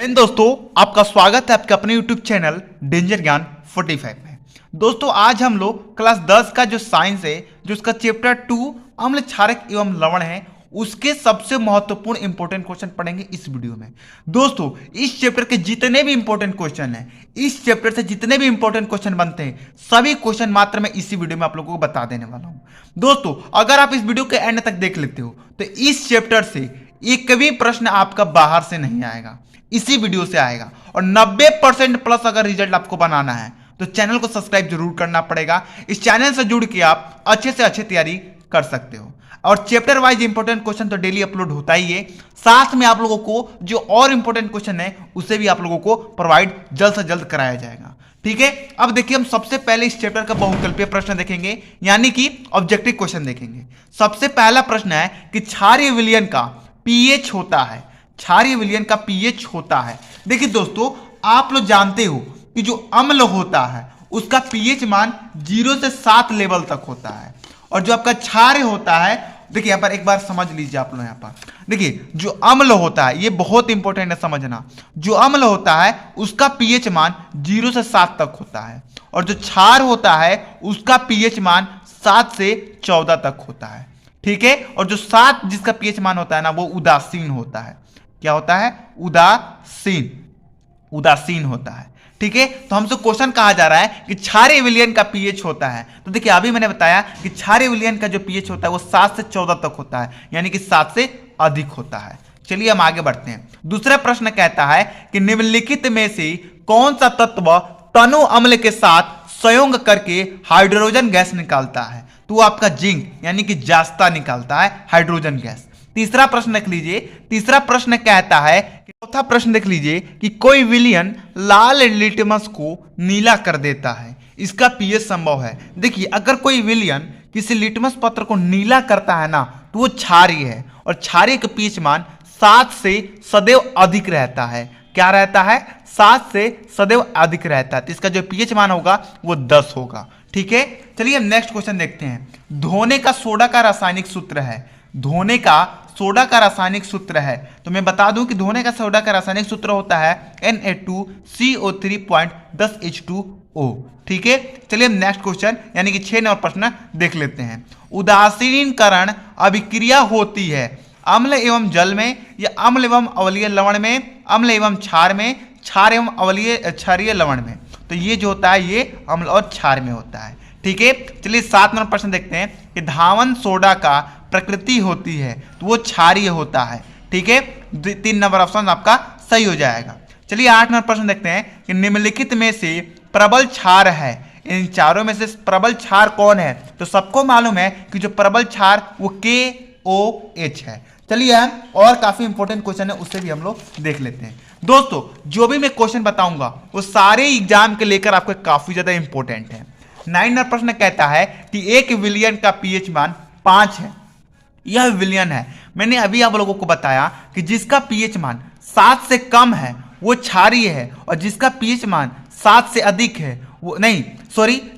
दोस्तों आपका स्वागत है आपके अपने YouTube चैनल डेंजर ज्ञान 45 में। दोस्तों आज हम लोग क्लास 10 का जो साइंस है, जो उसका चैप्टर 2 अम्ल क्षारक एवं लवण है, उसके सबसे महत्वपूर्ण इंपॉर्टेंट क्वेश्चन पढ़ेंगे इस वीडियो में। दोस्तों इस चैप्टर के जितने भी इंपॉर्टेंट क्वेश्चन हैं, इस चैप्टर से जितने भी इंपॉर्टेंट क्वेश्चन बनते हैं, सभी क्वेश्चन मात्र मैं इसी वीडियो में आप लोगों को बता देने वाला हूं। दोस्तों अगर आप इस वीडियो के एंड तक देख लेते हो तो इस चैप्टर से एक भी प्रश्न आपका बाहर से नहीं आएगा, इसी वीडियो से आएगा। और 90% प्लस अगर रिजल्ट आपको बनाना है तो चैनल को सब्सक्राइब जरूर करना पड़ेगा। इस चैनल से जुड़ के आप अच्छे से अच्छे तैयारी कर सकते हो। और चैप्टर वाइज इंपॉर्टेंट क्वेश्चन तो डेली अपलोड होता ही है, साथ में आप लोगों को जो और इंपॉर्टेंट क्वेश्चन है उसे भी आप लोगों को प्रोवाइड जल्द से जल्द कराया जाएगा। ठीक है, अब देखिए हम सबसे पहले इस चैप्टर का बहुकल्पीय प्रश्न देखेंगे, यानी कि ऑब्जेक्टिव क्वेश्चन देखेंगे। सबसे पहला प्रश्न है कि क्षारीय विलयन का पीएच होता है, क्षारीय विलयन का पीएच होता है। देखिए दोस्तों आप लोग जानते हो कि जो अम्ल होता है उसका पीएच मान 0 से 7 लेवल तक होता है, और जो आपका क्षार्य होता है, देखिए यहाँ पर एक बार समझ लीजिए आप लोग। यहाँ पर देखिए जो अम्ल होता है, ये बहुत इंपॉर्टेंट है समझना, जो अम्ल होता है उसका पीएच मान 0 से 7 तक होता है, और जो क्षार होता है उसका पीएच मान 7 से 14 तक होता है। ठीक है, और जो 7 जिसका पीएच मान होता है ना, वो उदासीन होता है। क्या होता है? उदासीन, उदासीन होता है। ठीक है, तो हमसे क्वेश्चन कहा जा रहा है कि क्षारीय विलयन का पीएच होता है। तो देखिए अभी मैंने बताया कि क्षारीय विलयन का जो पीएच होता है वो 7 से 14 तक होता है, यानी कि 7 से अधिक होता है। चलिए हम आगे बढ़ते हैं। दूसरा प्रश्न कहता है कि निम्नलिखित में से कौन सा तत्व तनु अम्ल के साथ संयोग करके हाइड्रोजन गैस निकालता है? तो आपका जिंक यानी कि जास्ता निकालता है हाइड्रोजन गैस। तीसरा प्रश्न देख लीजिए। तीसरा प्रश्न कहता है, चौथा प्रश्न देख लीजिए कि कोई विलयन लाल लिटमस को नीला कर देता है, इसका पीएच संभव है। देखिए अगर कोई विलयन किसी लिटमस पत्र को नीला करता है ना, तो वो क्षारीय है, और क्षारीय का पीएच मान 7 से सदैव अधिक रहता है। क्या रहता है? 7 से सदैव अधिक रहता है, तो इसका जो पीएच मान होगा वो 10 होगा। ठीक है, चलिए हम नेक्स्ट क्वेश्चन देखते हैं। धोने का सोडा का रासायनिक सूत्र है, धोने का सोडा का रासायनिक सूत्र है। तो मैं बता दूं कि धोने का सोडा का रासायनिक सूत्र होता है Na2CO3.10H2O। ठीक है, चलिए हम नेक्स्ट क्वेश्चन यानी कि 6 नंबर प्रश्न देख लेते हैं। उदासीनीकरण अभिक्रिया होती है अम्ल एवं जल में, या अम्ल एवं अवलीय लवण में, अम्ल एवं क्षार में, क्षार एवं अवलीय क्षारीय लवण में। तो ये जो होता है ये अम्ल और क्षार में होता है। ठीक है, चलिए 7 नंबर प्रश्न देखते हैं कि धावन सोडा का प्रकृति होती है, तो वो क्षारीय होता है। ठीक है, 3 नंबर ऑप्शन आपका सही हो जाएगा। चलिए 8 नंबर प्रश्न देखते हैं कि निम्नलिखित में से प्रबल क्षार है, इन चारों में से प्रबल क्षार कौन है? तो सबको मालूम है कि जो प्रबल क्षार वो KOH है। चलिए हम और काफी इंपॉर्टेंट क्वेश्चन है उससे भी हम लोग देख लेते हैं। दोस्तों जो भी मैं क्वेश्चन बताऊंगा वो सारे एग्जाम के लेकर आपको काफी ज्यादा इंपॉर्टेंट है। 9 नंबर प्रश्न कहता है कि एक विलयन का पीएच मान 5 है, यह विलयन है। मैंने अभी आप लोगों को बताया कि जिसका पीएच मान 7 से कम है वो क्षारीय है, और जिसका पीएच मान 7 से अधिक है वो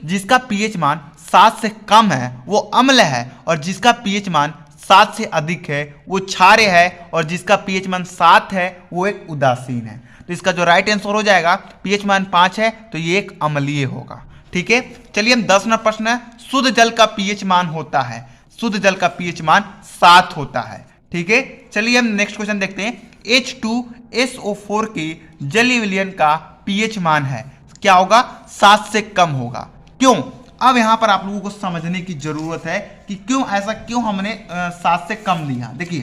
जिसका पीएच मान 7 से कम है वो अम्ल है, और जिसका पीएच मान 7 से अधिक है वो क्षारीय है, और जिसका पीएच मान 7 है वो एक उदासीन है। तो इसका जो राइट आंसर हो जाएगा, पीएच मान 5 है तो ये एक अम्लीय होगा। ठीक है, चलिए हम 10 नंबर प्रश्न है। शुद्ध जल का पीएच मान होता है, शुद्ध जल का पीएच मान 7 होता है। ठीक है, चलिए हम नेक्स्ट क्वेश्चन देखते हैं। H2SO4 के जलीय विलयन का पीएच मान है, क्या होगा? 7 से कम होगा। क्यों? अब यहां पर आप लोगों को समझने की जरूरत है कि क्यों ऐसा, क्यों हमने 7 से कम लिया। देखिए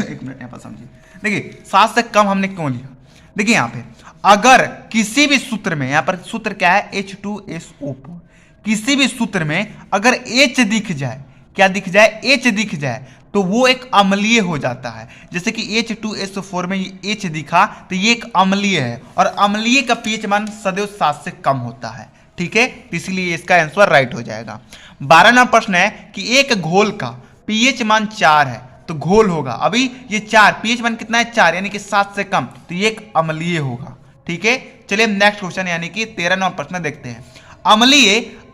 एक मिनट यहां पर समझिए। देखिए 7 से कम हमने क्यों लिया? देखिए यहां पे अगर किसी भी सूत्र में, यहां पर सूत्र क्या है? H2SO4। किसी भी सूत्र में अगर H दिख जाए, क्या दिख जाए? H दिख जाए तो वो एक अम्लीय हो जाता है। जैसे कि H2SO4 में H दिखा तो ये एक अम्लीय है, और अम्लीय का पीएच मान सदैव 7 से कम होता है। ठीक है, इसलिए इसका आंसर राइट हो जाएगा। 12 नंबर प्रश्न है कि एक घोल का पीएच मान 4 है, तो घोल होगा, अभी ये 4 पीएच मान कितना है? 4, यानी कि 7 से कम, तो ये एक अम्लीय होगा। ठीक है, चलिए हम नेक्स्ट क्वेश्चन यानी कि 13 नंबर प्रश्न देखते हैं।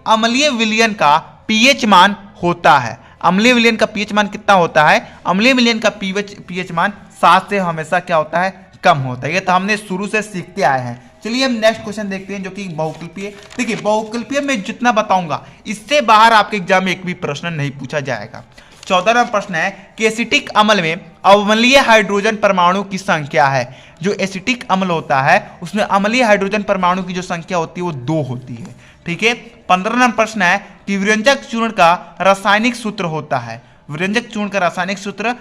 अम्लीय विलयन का पीएच मान होता है, अम्लीय विलयन का पीएच मान कितना होता है? अम्लीय विलयन का पीएच मान 7 से हमेशा क्या होता है, कम होता है। ये तो हमने शुरू से सीखते आए हैं। चलिए हम नेक्स्ट क्वेश्चन देखते हैं जो कि बहुकल्पीय। देखिए बहुकल्पीय में जितना बताऊंगा इससे बाहर आपके एग्जाम में एक भी प्रश्न नहीं पूछा जाएगा। 14वां प्रश्न है कि एसिटिक अम्ल में अम्लीय हाइड्रोजन परमाणु की संख्या है। जो एसिटिक अम्ल होता है उसमें अम्लीय हाइड्रोजन परमाणु की जो संख्या होती है वो 2 होती है। ठीक है। 15वां प्रश्न है कि व्यंजक चूर्ण का रासायनिक सूत्र होता है। व्यंजक चूर्ण का रासायनिक सूत्र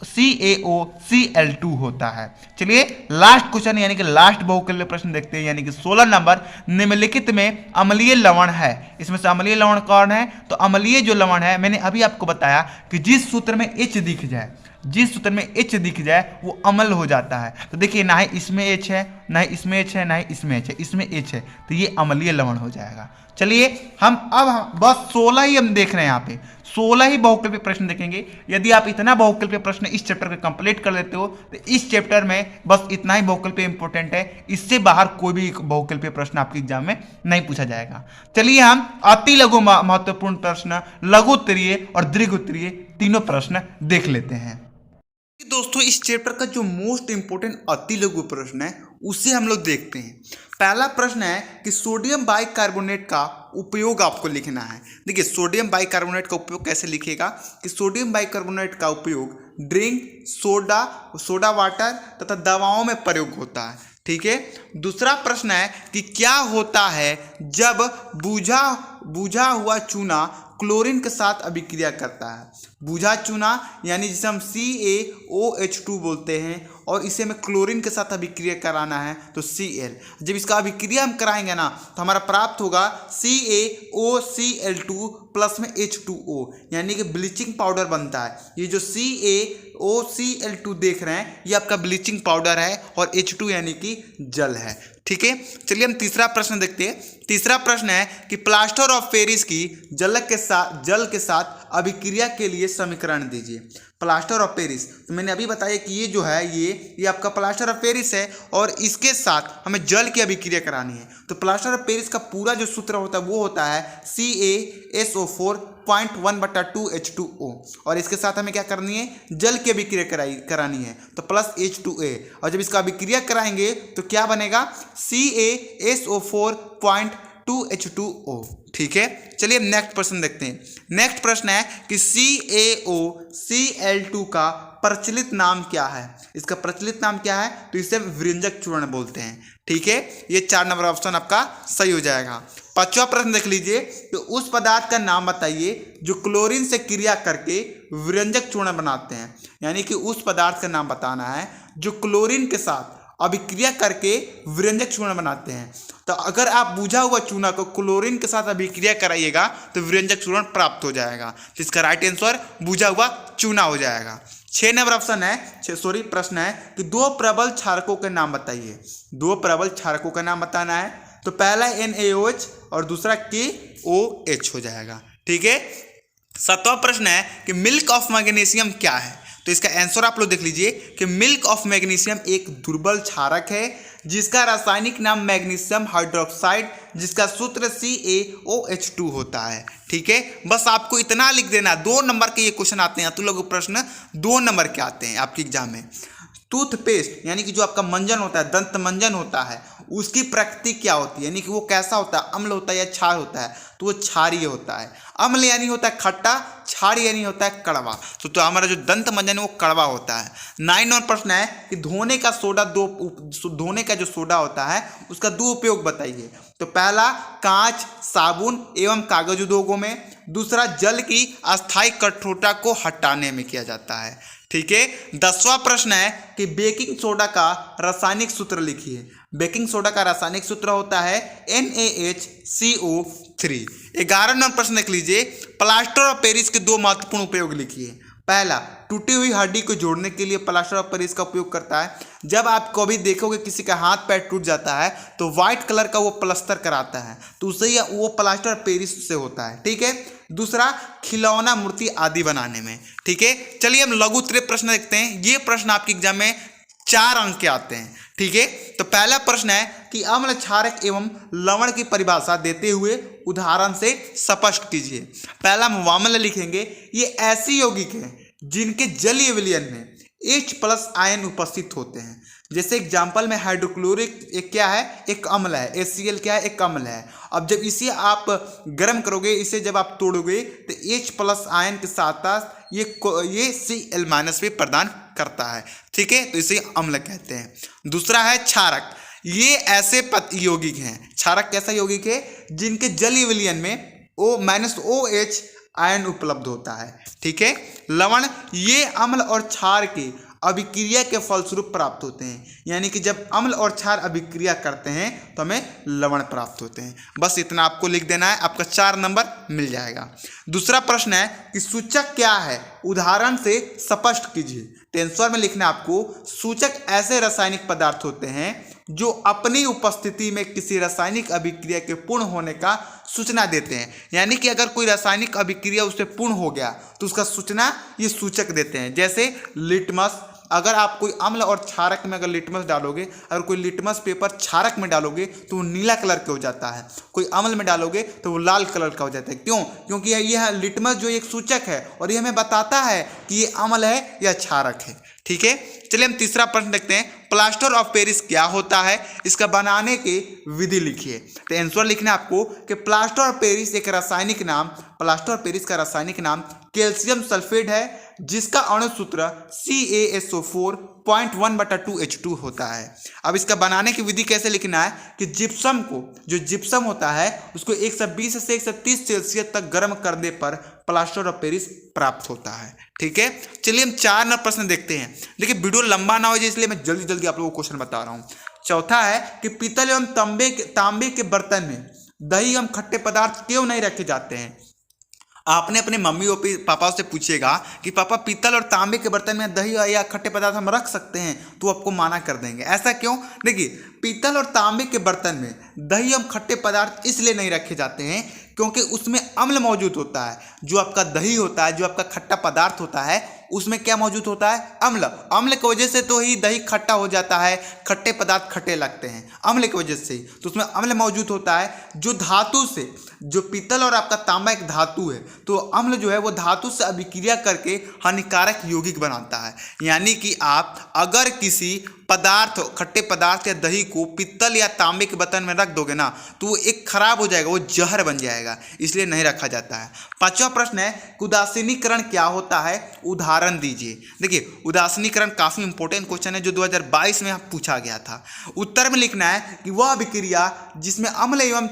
CaOCl2 होता है। चलिए लास्ट क्वेश्चन यानी कि लास्ट बहुकल्पीय प्रश्न देखते हैं, यानी कि 16 नंबर। निम्नलिखित में अम्लीय लवण है, इसमें से अम्लीय लवण कौन है? तो अम्लीय जो लवण है मैंने अभी आपको बताया कि जिस सूत्र में H दिख जाए, जिस सूत्र में H दिख जाए वो अम्ल हो जाता है। तो देखिए ना ही इसमें H है, ना ही इसमें H है, ना ही इसमें H है, इसमें H है, तो ये अम्लीय लवण हो जाएगा। चलिए हम अब बस 16 ही हम देख रहे हैं, यहाँ पे 16 ही बहुकल्पीय प्रश्न देखेंगे। यदि आप इतना बहुकल्पीय प्रश्न इस चैप्टर को कंप्लीट कर लेते हो तो इस चैप्टर में बस इतना ही बहुकल्पीय इंपॉर्टेंट है, इससे बाहर कोई भी बहुकल्पीय प्रश्न आपके एग्जाम में नहीं पूछा जाएगा। चलिए हम अति लघु महत्वपूर्ण प्रश्न, लघु उत्तरीय और दीर्घ उत्तरीय तीनों प्रश्न देख लेते हैं। दोस्तों इस चैप्टर का जो मोस्ट इंपोर्टेंट अति लघु प्रश्न है उसे हम लोग देखते हैं। पहला प्रश्न है कि सोडियम बाइकार्बोनेट का उपयोग आपको लिखना है। देखिए सोडियम बाइकार्बोनेट का उपयोग कैसे लिखेगा कि सोडियम बाइकार्बोनेट का उपयोग ड्रिंक, सोडा वाटर तथा दवाओं में प्रयोग होता है। ठीक है। दूसरा प्रश्न है कि क्या होता है जब बुझा हुआ चूना क्लोरीन के साथ अभिक्रिया करता है। बुझा चूना यानी जिसे हम CaOH2 बोलते हैं और इसे हमें क्लोरीन के साथ अभिक्रिया कराना है तो Cl। जब इसका अभिक्रिया हम कराएंगे ना तो हमारा प्राप्त होगा CaOCl2 प्लस में H2O, यानी कि ब्लीचिंग पाउडर बनता है। ये जो CaOCl2 देख रहे हैं ये आपका ब्लीचिंग पाउडर है और H2 यानी कि जल है। ठीक है। चलिए हम तीसरा प्रश्न देखते हैं। तीसरा प्रश्न है कि प्लास्टर ऑफ पेरिस की जल के साथ अभिक्रिया के लिए समीकरण दीजिए। प्लास्टर ऑफ पेरिस, तो मैंने अभी बताया कि ये जो है ये आपका प्लास्टर ऑफ पेरिस है और इसके साथ हमें जल की अभिक्रिया करानी है। तो प्लास्टर ऑफ पेरिस का पूरा जो सूत्र होता है वो होता है CaSO4.1/2H2O और इसके साथ हमें क्या करनी है, जल की अभिक्रिया करानी है तो प्लस H2A, और जब इसका अभिक्रिया कराएंगे तो क्या बनेगा CaSO4.2H2O। ठीक है। चलिए नेक्स्ट प्रश्न देखते हैं। नेक्स्ट प्रश्न है कि CaOCl2 का प्रचलित नाम क्या है। इसका प्रचलित नाम क्या है तो इसे व्यंजक चूर्ण बोलते हैं। ठीक है। ये 4 नंबर ऑप्शन आपका सही हो जाएगा। 5वां प्रश्न देख लीजिए कि उस पदार्थ का नाम बताइए जो क्लोरीन से क्रिया करके व्यंजक चूर्ण बनाते हैं। यानी कि उस पदार्थ का नाम बताना है जो क्लोरीन के साथ अभिक्रिया करके व्यंजक चूर्ण बनाते हैं। तो अगर आप बुझा हुआ चूना को क्लोरीन के साथ अभिक्रिया कराइएगा तो व्यंजक चूर्ण प्राप्त हो जाएगा। जिसका राइट आंसर बुझा हुआ चूना हो जाएगा। 6 नंबर ऑप्शन है, प्रश्न है कि 2 प्रबल क्षारकों के नाम बताइए। 2 प्रबल क्षारकों का नाम बताना है तो पहला NaOH और दूसरा KOH हो जाएगा। ठीक है। 7वां प्रश्न है कि मिल्क ऑफ मैग्नीशियम क्या है। तो इसका आंसर आप लोग देख लीजिए कि मिल्क ऑफ मैग्नीशियम एक दुर्बल क्षारक है जिसका रासायनिक नाम मैग्नीशियम हाइड्रोक्साइड, जिसका सूत्र CaOH2 होता है। ठीक है। बस आपको इतना लिख देना। 2 नंबर के ये क्वेश्चन आते हैं, तो लोग प्रश्न 2 नंबर के आते हैं आपके एग्जाम में। टूथपेस्ट यानी कि जो आपका मंजन होता है, दंत मंजन होता है, उसकी प्रकृति क्या होती है, यानी कि वो कैसा होता है, अम्ल होता है या क्षार होता है, तो वो क्षारीय होता है। अम्ल यानी होता है खट्टा, क्षार यानी होता है कड़वा। तो हमारा जो दंत मंजन है वो कड़वा होता है। 9 नंबर प्रश्न है कि धोने का जो सोडा होता है उसका 2 उपयोग बताइए। तो पहला कांच, साबुन एवं कागज उद्योगों में, दूसरा जल की अस्थायी कठोरता को हटाने में किया जाता है। ठीक है। 10वां प्रश्न है कि बेकिंग सोडा का रासायनिक सूत्र लिखिए। बेकिंग सोडा का रासायनिक सूत्र होता है NaHCO3। 11 नंबर प्रश्न देख लीजिए, प्लास्टर ऑफ पेरिस के 2 महत्वपूर्ण उपयोग लिखिए। पहला, टूटी हुई हड्डी को जोड़ने के लिए प्लास्टर ऑफ पेरिस का उपयोग करता है। जब आप कभी देखोगे किसी का हाथ पैर टूट जाता है तो व्हाइट कलर का वो प्लास्टर कराता है, तो उससे वो प्लास्टर ऑफ पेरिस से होता है। ठीक है। दूसरा, खिलौना, मूर्ति आदि बनाने में। ठीक है। चलिए हम लघु उत्तरीय प्रश्न देखते हैं। ये प्रश्न आपके एग्जाम में 4 अंक के आते हैं। ठीक है। तो पहला प्रश्न है कि अम्ल, क्षारक एवं लवण की परिभाषा देते हुए उदाहरण से स्पष्ट कीजिए। पहला हम वामल लिखेंगे। ये ऐसे यौगिक हैं जिनके जलीय विलयन में H+ आयन उपस्थित होते हैं। जैसे एग्जाम्पल में हाइड्रोक्लोरिक एक क्या है, एक अम्ल है, HCl क्या है, एक अम्ल है। अब जब इसे आप गर्म करोगे, इसे जब आप तोड़ोगे तो H+ आयन के साथ साथ ये Cl- भी प्रदान करता है। ठीक है, तो इसे अम्ल कहते हैं। दूसरा है क्षारक। ये ऐसे यौगिक हैं, क्षारक कैसा यौगिक है, जिनके जलीय विलयन में O- आयन उपलब्ध होता है। ठीक है। लवण, ये अम्ल और क्षार की अभिक्रिया के फलस्वरूप प्राप्त होते हैं, यानी कि जब अम्ल और क्षार अभिक्रिया करते हैं तो हमें लवण प्राप्त होते हैं। बस इतना आपको लिख देना है, आपका 4 नंबर मिल जाएगा। दूसरा प्रश्न है कि सूचक क्या है, उदाहरण से स्पष्ट कीजिए। तो आंसर में लिखना है आपको, सूचक ऐसे रासायनिक पदार्थ होते हैं जो अपनी उपस्थिति में किसी रासायनिक अभिक्रिया के पूर्ण होने का सूचना देते हैं। यानी कि अगर कोई रासायनिक अभिक्रिया उससे पूर्ण हो गया तो उसका सूचना ये सूचक देते हैं। जैसे लिटमस, अगर आप कोई अम्ल और क्षारक में अगर लिटमस डालोगे, अगर कोई लिटमस पेपर क्षारक में डालोगे तो वो नीला कलर का हो जाता है, कोई अम्ल में डालोगे तो वो लाल कलर का हो जाता है। क्यों? क्योंकि यह लिटमस जो एक सूचक है और ये हमें बताता है कि ये अम्ल है या क्षारक है। ठीक है, चलिए हम तीसरा प्रश्न देखते हैं। प्लास्टर ऑफ पेरिस क्या होता है, इसका बनाने की विधि लिखिए। तो आंसर लिखना है आपको कि प्लास्टर ऑफ पेरिस एक रासायनिक नाम, प्लास्टर ऑफ पेरिस का रासायनिक नाम कैल्शियम सल्फेट है, जिसका अणु सूत्र CaSO4.1/2H2 होता है। अब इसका बनाने की विधि कैसे लिखना है कि जिप्सम को, जो जिप्सम होता है उसको 120 से 130 सेल्सियस तक गर्म करने पर प्लास्टर ऑफ पेरिस प्राप्त होता है। ठीक है, चलिए हम 4 नंबर प्रश्न देखते हैं। देखिए वीडियो लंबा ना हो जाए इसलिए मैं जल्दी जल्दी आप लोगों को क्वेश्चन बता रहा हूँ। चौथा है कि पीतल एवं तांबे के बर्तन में दही एवं खट्टे पदार्थ क्यों नहीं रखे जाते हैं। आपने अपने मम्मी और पापा से पूछेगा कि पापा पीतल और तांबे के बर्तन में दही या खट्टे पदार्थ हम रख सकते हैं, तो आपको माना कर देंगे। ऐसा क्यों? देखिए पीतल और तांबे के बर्तन में दही एवं खट्टे पदार्थ इसलिए नहीं रखे जाते हैं क्योंकि उसमें अम्ल मौजूद होता है। जो आपका दही होता है, जो आपका खट्टा पदार्थ होता है, उसमें क्या मौजूद होता है, अम्ल। अम्ल की वजह से तो ही दही खट्टा हो जाता है, खट्टे पदार्थ खट्टे लगते हैं, अम्ल की वजह से ही तो उसमें अम्ल मौजूद होता है। जो धातु से, जो पीतल और आपका तांबा एक धातु है, तो अम्ल जो है वो धातु से अभिक्रिया करके हानिकारक यौगिक बनाता है। यानी कि आप अगर किसी पदार्थ, खट्टे पदार्थ या दही को पीतल या तांबे के बर्तन में रख दोगे ना तो वो एक खराब हो जाएगा, वो जहर बन जाएगा, इसलिए नहीं रखा जाता है। 5वां प्रश्न है कि उदासीनीकरण क्या होता है, उदाहरण दीजिए। देखिए उदासीनीकरण काफी इंपॉर्टेंट क्वेश्चन है जो 2022 में पूछा गया था। उत्तर में लिखना है कि वह अभिक्रिया जिसमें अम्ल एवं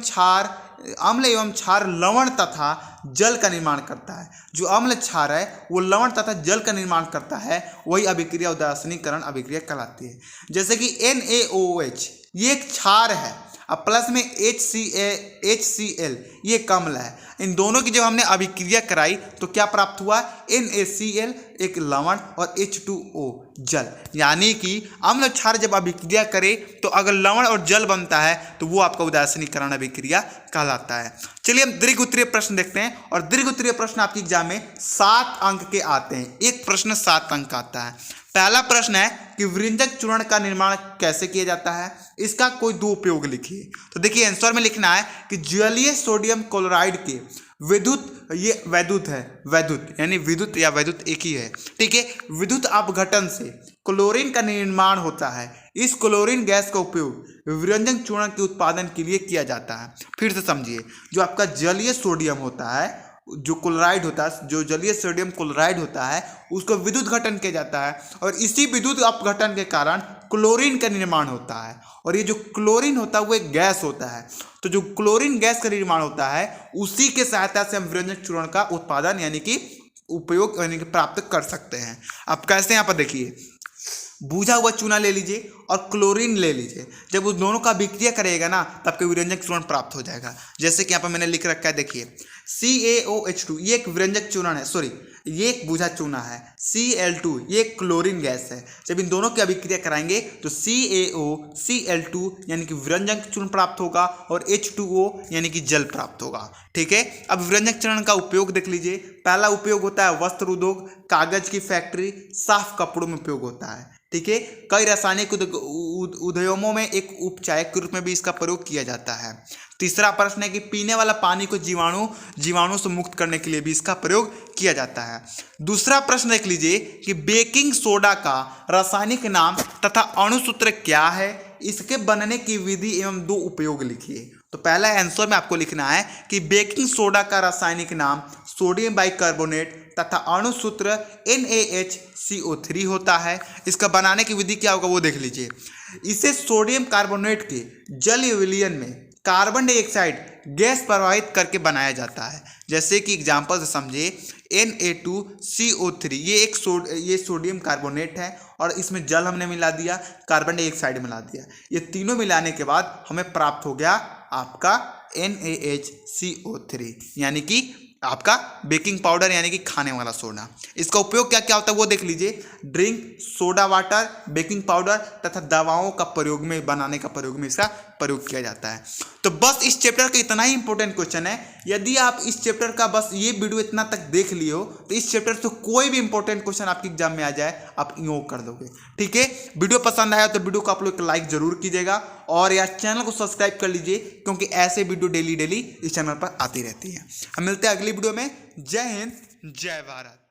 क्षार लवण तथा जल का निर्माण करता है। जो अम्ल क्षार है वो लवण तथा जल का निर्माण करता है, वही अभिक्रिया उदासीनीकरण अभिक्रिया कहलाती है। जैसे कि NaOH ये एक क्षार है, अब प्लस में HCl ये एक अम्ल है। इन दोनों की जब हमने अभिक्रिया कराई तो क्या प्राप्त हुआ, NaCl एक लवण और H2O जल। यानी कि अम्ल क्षार जब अभिक्रिया करे तो अगर लवण और जल बनता है तो वो आपका उदासीनीकरण अभिक्रिया कहलाता है। चलिए हम दीर्घ उत्तरीय प्रश्न देखते हैं। और दीर्घ उत्तरीय प्रश्न आपके एग्जाम में 7 अंक के आते हैं, एक प्रश्न 7 अंक का आता है। पहला प्रश्न है कि व्यंजक चूर्ण का निर्माण कैसे किया जाता है, इसका कोई 2 उपयोग लिखिए। तो देखिए आंसर में लिखना है कि जलीय सोडियम क्लोराइड के विद्युत, ये वैद्युत है, वैद्युत यानी विद्युत या वैद्युत एक ही है। ठीक है, विद्युत अपघटन से क्लोरीन का निर्माण होता है। इस क्लोरीन गैस का उपयोग व्यंजन चूर्ण के उत्पादन के लिए किया जाता है। फिर से समझिए, जो आपका जलीय सोडियम होता है, जो क्लोराइड होता है, जो जलीय सोडियम क्लोराइड होता है, उसको विद्युत घटन किया जाता है और इसी विद्युत अपघटन के कारण क्लोरीन का निर्माण होता है। और ये जो क्लोरीन होता है वो एक गैस होता है। तो जो क्लोरीन गैस का निर्माण होता है उसी के सहायता से हम व्यंजक चूर्ण का उत्पादन यानी कि उपयोग यानी कि प्राप्त कर सकते हैं। अब कैसे, यहाँ पर देखिए, बूझा हुआ चूना ले लीजिए और क्लोरीन ले लीजिए। जब उस दोनों का अभिक्रिया करेगा ना तब के व्यंजक चूर्ण प्राप्त हो जाएगा। जैसे कि यहाँ पर मैंने लिख रखा है, देखिए CaOH2 ये एक व्यंजक चूर्ण है, सॉरी ये एक बूझा चूना है। Cl2 ये एक क्लोरीन गैस है। जब इन दोनों की अभिक्रिया कराएंगे तो CaOCl2 यानी कि व्यंजक चूर्ण प्राप्त होगा और H2O यानी कि जल प्राप्त होगा। ठीक है, अब व्यंजक चूर्ण का उपयोग देख लीजिए। पहला उपयोग होता है वस्त्र उद्योग, कागज की फैक्ट्री, साफ कपड़ों में उपयोग होता है। ठीक है। कई रासायनिक उद्यमों में एक उपचायक के रूप में भी इसका प्रयोग किया जाता है। तीसरा प्रश्न है कि पीने वाला पानी को जीवाणु से मुक्त करने के लिए भी इसका प्रयोग किया जाता है। दूसरा प्रश्न देख लीजिए कि बेकिंग सोडा का रासायनिक नाम तथा अणुसूत्र क्या है, इसके बनने की विधि एवं दो उपयोग लिखिए। तो पहला आंसर में आपको लिखना है कि बेकिंग सोडा का रासायनिक नाम सोडियम बाइकार्बोनेट तथा अणुसूत्र NaHCO3 होता है। इसका बनाने की विधि क्या होगा वो देख लीजिए। इसे सोडियम कार्बोनेट के जलीय विलयन में कार्बन डाइऑक्साइड गैस प्रवाहित करके बनाया जाता है। जैसे कि एग्जांपल से समझे, Na2CO3 ये सोडियम कार्बोनेट है और इसमें जल हमने मिला दिया, कार्बन डाइऑक्साइड मिला दिया। ये तीनों मिलाने के बाद हमें प्राप्त हो गया आपका NaHCO3 यानी कि आपका बेकिंग पाउडर यानी कि खाने वाला सोडा। इसका उपयोग क्या क्या होता है वो देख लीजिए। Drink, soda water, baking powder तथा दवाओं का प्रयोग में बनाने का प्रयोग में इसका प्रयोग किया जाता है। तो बस इस चैप्टर का इतना ही इंपॉर्टेंट क्वेश्चन है। यदि आप इस चैप्टर का बस ये वीडियो इतना तक देख लिए हो तो इस चैप्टर से कोई भी इंपॉर्टेंट क्वेश्चन आपके एग्जाम में आ जाए आप यूं कर दोगे। ठीक है, वीडियो पसंद आया तो वीडियो को आप लोग लाइक जरूर कीजिएगा और यार चैनल को सब्सक्राइब कर लीजिए क्योंकि ऐसे वीडियो डेली इस चैनल पर आती रहती है। हम मिलते हैं अगली वीडियो में। जय हिंद, जय भारत।